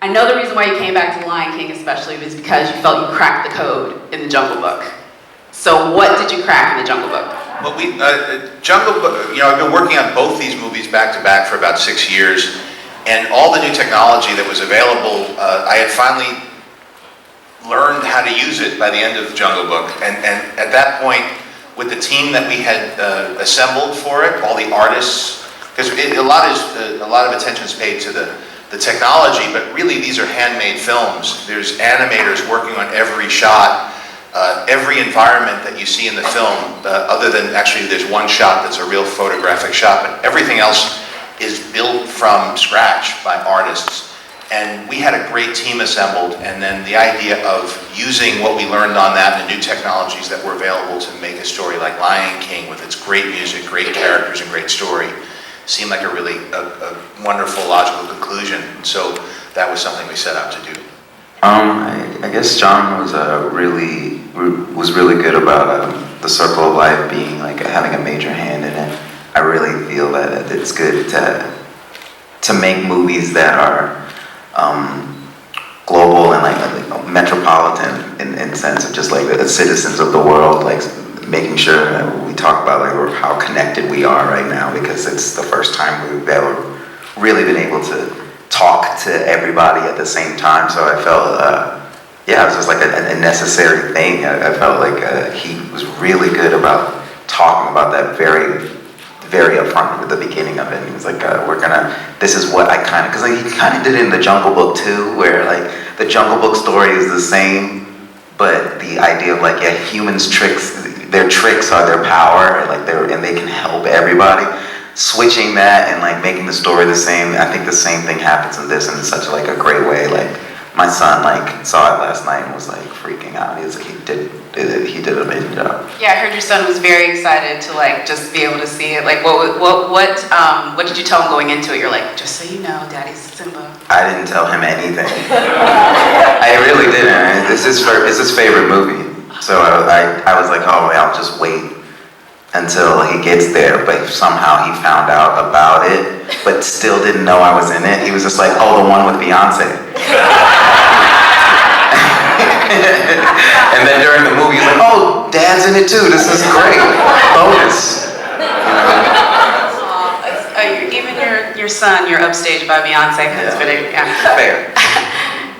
I know the reason why you came back to The Lion King especially was because you felt you cracked the code in The Jungle Book. So what did you crack in The Jungle Book? Well, Jungle Book, I've been working on both these movies back to back for about 6 years, and all the new technology that was available, I had finally learned how to use it by the end of Jungle Book. And at that point, with the team that we had assembled for it, all the artists, because a lot of attention is paid to the technology, but really these are handmade films. There's animators working on every shot. Every environment that you see in the film, other than actually there's one shot that's a real photographic shot, but everything else is built from scratch by artists. And we had a great team assembled, and then the idea of using what we learned on that and the new technologies that were available to make a story like Lion King with its great music, great characters, and great story seemed like a really wonderful, logical conclusion. So that was something we set out to do. I guess Jon was really good about the circle of life being like having a major hand in it. I really feel that it's good to make movies that are global and like metropolitan in the sense of just like the citizens of the world, like making sure that we talk about like how connected we are right now, because it's the first time we've ever really been able to talk to everybody at the same time. So I felt, it was just like a necessary thing. I felt like he was really good about talking about that very, very upfront at the beginning of it. He was like, this is what I kind of, because like, he kind of did it in The Jungle Book too, where like the Jungle Book story is the same, but the idea of like, humans' their tricks are their power, and they can help everybody. Switching that and like making the story the same, I think the same thing happens in this, and in such like a great way. Like my son like saw it last night and was like freaking out. He did an amazing job. Yeah, I heard your son was very excited to like just be able to see it. Like what did you tell him going into it? You're like, just so you know, Daddy's Simba. I didn't tell him anything. I really didn't. It's his favorite movie, so I was like, oh, I'll just wait until he gets there, but somehow he found out about it, but still didn't know I was in it. He was just like, oh, the one with Beyonce. And then during the movie, he's like, oh, Dad's in it too, this is great, bonus. Even your son, you're upstaged by Beyonce. Fair.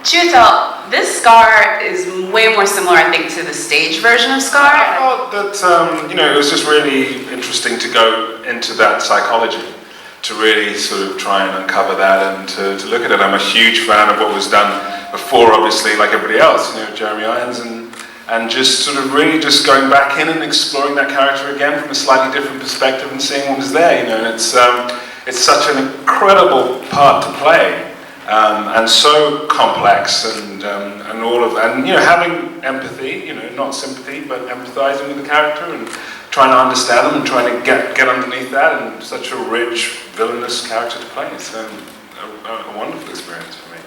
Chiwetel, this Scar is way more similar, I think, to the stage version of Scar. I thought that, it was just really interesting to go into that psychology, to really sort of try and uncover that and to look at it. I'm a huge fan of what was done before, obviously, like everybody else, Jeremy Irons, and just sort of really just going back in and exploring that character again from a slightly different perspective and seeing what was there, and it's such an incredible part to play. And so complex, and all of that, and having empathy, not sympathy, but empathizing with the character and trying to understand them and trying to get underneath that, and such a rich villainous character to play. It's a wonderful experience for me.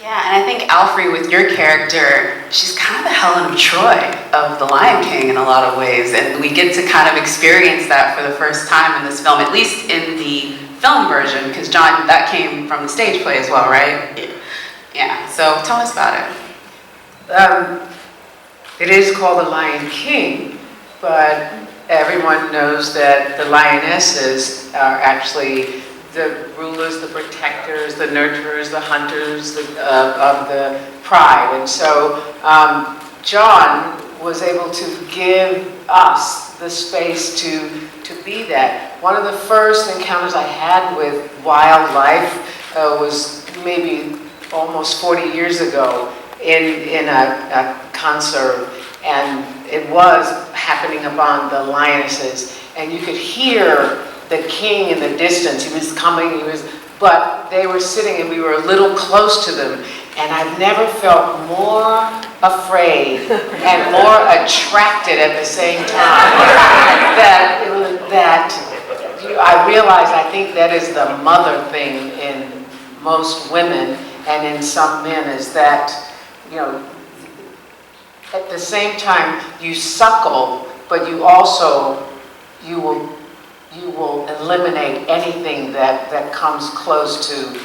Yeah, and I think Alfre, with your character, she's kind of the Helen of Troy of The Lion King in a lot of ways, and we get to kind of experience that for the first time in this film, at least in the film version, because Jon, that came from the stage play as well, right? Yeah, so tell us about it. It is called The Lion King, but everyone knows that the lionesses are actually the rulers, the protectors, the nurturers, the hunters of the pride. And so Jon was able to give us the space to be that. One of the first encounters I had with wildlife was maybe almost 40 years ago in a concert, and it was happening upon the lionesses, and you could hear the king in the distance. He was coming, but they were sitting and we were a little close to them, and I've never felt more afraid and more attracted at the same time that I realized, I think that is the mother thing in most women and in some men, is that, at the same time you suckle, but you also, you will eliminate anything that comes close to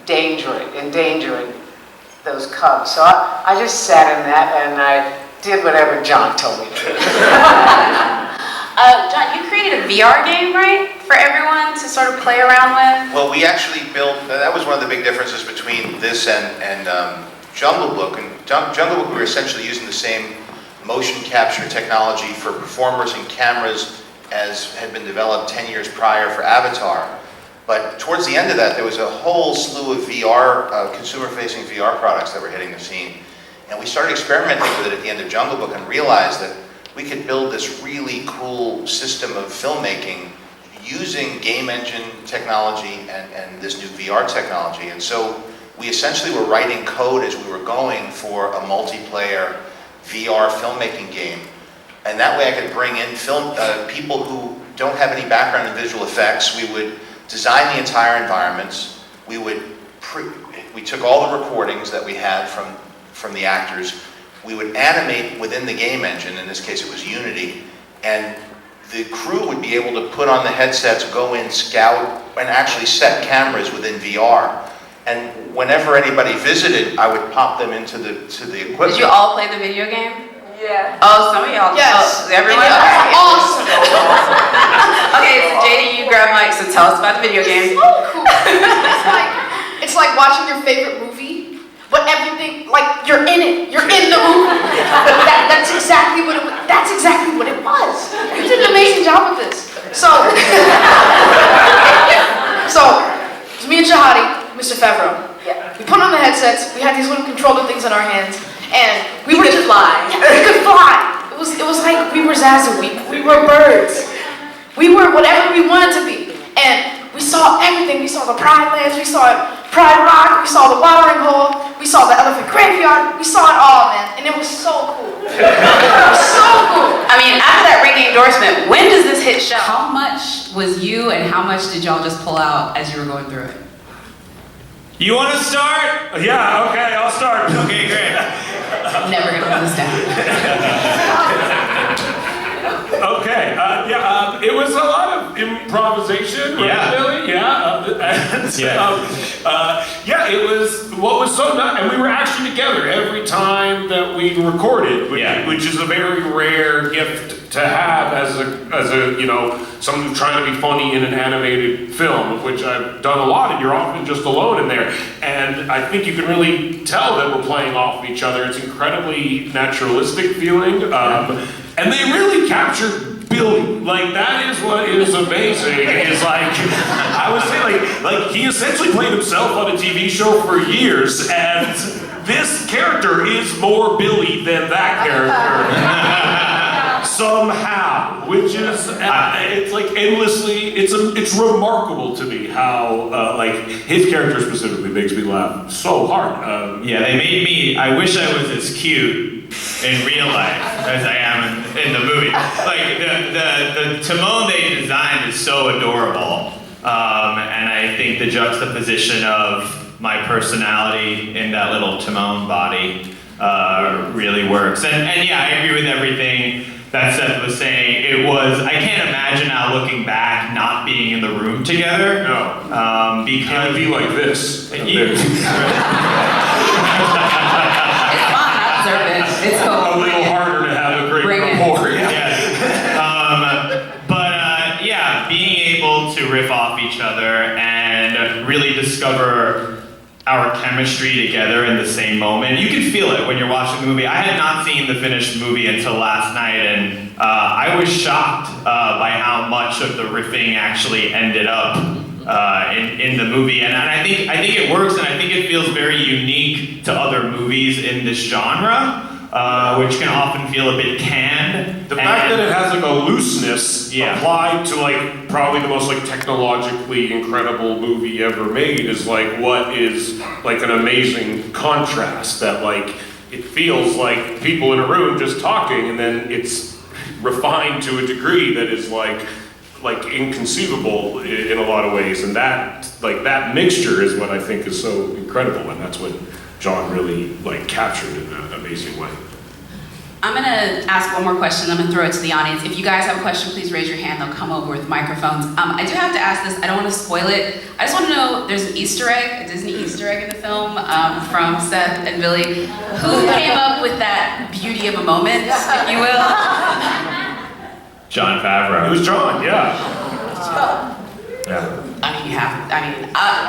endangering those cubs. So I just sat in that and I did whatever Jon told me to do. Jon, you created a VR game, right? For everyone to sort of play around with? Well, we actually built, that was one of the big differences between this and Jungle Book. And Jungle Book, we were essentially using the same motion capture technology for performers and cameras as had been developed 10 years prior for Avatar. But towards the end of that, there was a whole slew of VR, consumer-facing VR products that were hitting the scene. And we started experimenting with it at the end of Jungle Book and realized that we could build this really cool system of filmmaking using game engine technology and this new VR technology. And so we essentially were writing code as we were going for a multiplayer VR filmmaking game. And that way I could bring in people who don't have any background in visual effects. We would design the entire environments. We took all the recordings that we had from the actors. We would animate within the game engine, in this case it was Unity, and the crew would be able to put on the headsets, go in, scout, and actually set cameras within VR. And whenever anybody visited, I would pop them into the equipment. Did you all play the video game? Yeah. Oh, some of y'all. Yes. Oh, everyone? Awesome. Okay, so JD, you grab mic, so tell us about the video game. It's so cool. It's like watching your favorite movie, but everything, like you're in it. You're in the movie. That's exactly what it was. That's exactly what it was. You did an amazing job with this. So it's me and Shahadi, Mr. Favreau. Yeah. We put on the headsets. We had these little controller things in our hands, and We could fly. Yeah, we could fly. It was like we were Zazu. We were birds. We were whatever we wanted to be. And we saw everything. We saw the Pride Lands. We saw Pride Rock. We saw the watering hole. We saw the elephant graveyard. We saw it all, man. And it was so cool. It was so cool. I mean, after that ringing endorsement, when does this hit show? How much was you and how much did y'all just pull out as you were going through it? You want to start? Yeah, okay, I'll start. Okay, great. Never gonna live this down. Okay, it was a lot of improvisation, right, Yeah. Billy? It was what was so nice, and we were actually together every time that we recorded, which is a very rare gift to have as a someone who's trying to be funny in an animated film, which I've done a lot, and you're often just alone in there. And I think you can really tell that we're playing off of each other. It's incredibly naturalistic feeling, and they really captured Billy. Like, that is what is amazing. Is like, I would say, like he essentially played himself on a TV show for years, and this character is more Billy than that character. Somehow, which is, it's like endlessly, it's remarkable to me how, his character specifically makes me laugh so hard. Yeah, they made me, I wish I was as cute in real life as I am in the movie. Like, the Timon they designed is so adorable, and I think the juxtaposition of my personality in that little Timon body really works. And yeah, I agree with everything that Seth was saying. It was, I can't imagine now looking back not being in the room together. No. Because It would be like this. It's fun, I deserve it. It's cool. A little harder to have a great Bring it. rapport. being able to riff off each other and really discover our chemistry together in the same moment. You can feel it when you're watching the movie. I had not seen the finished movie until last night, and I was shocked by how much of the riffing actually ended up in the movie. And I think it works, and I think it feels very unique to other movies in this genre, which can often feel a bit canned. The fact that it has like a looseness applied to like probably the most like technologically incredible movie ever made is like what is like an amazing contrast that like it feels like people in a room just talking, and then it's refined to a degree that is like inconceivable in a lot of ways, and that mixture is what I think is so incredible, and that's what Jon really like captured in an amazing way. I'm gonna ask one more question, I'm gonna throw it to the audience. If you guys have a question, please raise your hand, they'll come over with microphones. I do have to ask this, I don't wanna spoil it. I just wanna know, there's an Easter egg, a Disney Easter egg in the film from Seth and Billy. Who came up with that beauty of a moment, if you will? Jon Favreau. It was John, yeah.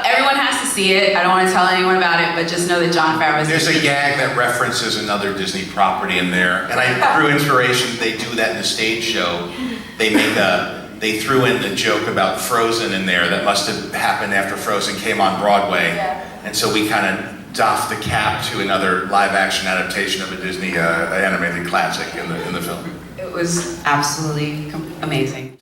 Everyone has to see it. I don't want to tell anyone about it, but just know that Jon Favreau is. There's a gag that references another Disney property in there, and through inspiration, they do that in the stage show. They threw in the joke about Frozen in there that must have happened after Frozen came on Broadway, and so we kind of doffed the cap to another live-action adaptation of a Disney animated classic in the film. It was absolutely amazing.